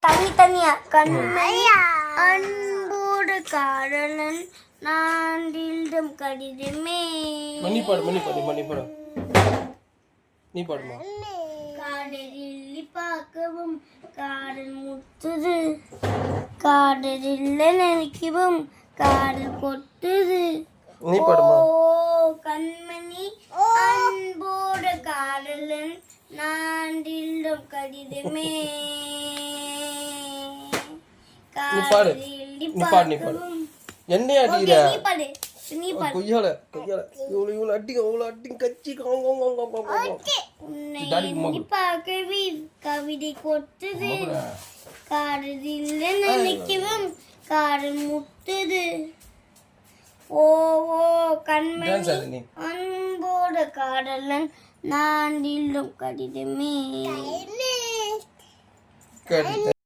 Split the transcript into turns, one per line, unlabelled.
தனியா கண்மணி அன்போடு காதலன் நான் எழுதும் கடிதமே.
நீ பாடு. நீ பாடுமா.
காதலில் பார்க்கவும் காதல் முத்துது, காதலில் நினைக்கவும் காதல் கொட்டுது.
நீ பாடுமா.
கண்மணி அன்போடு காதலன் நான் எழுதும் கடிதமே.
நீ பாடு. என்ன அடிக்கிற கொய்யால இவ்வளவு அடிங்க கச்சி
பார்க்கவே கவிதை கொட்டுது, காதலில் நினைக்கவும் காதல் முத்துது. ஓ கண்மணி அன்போடு காதலன் நான் எழுதும் கடிதமே.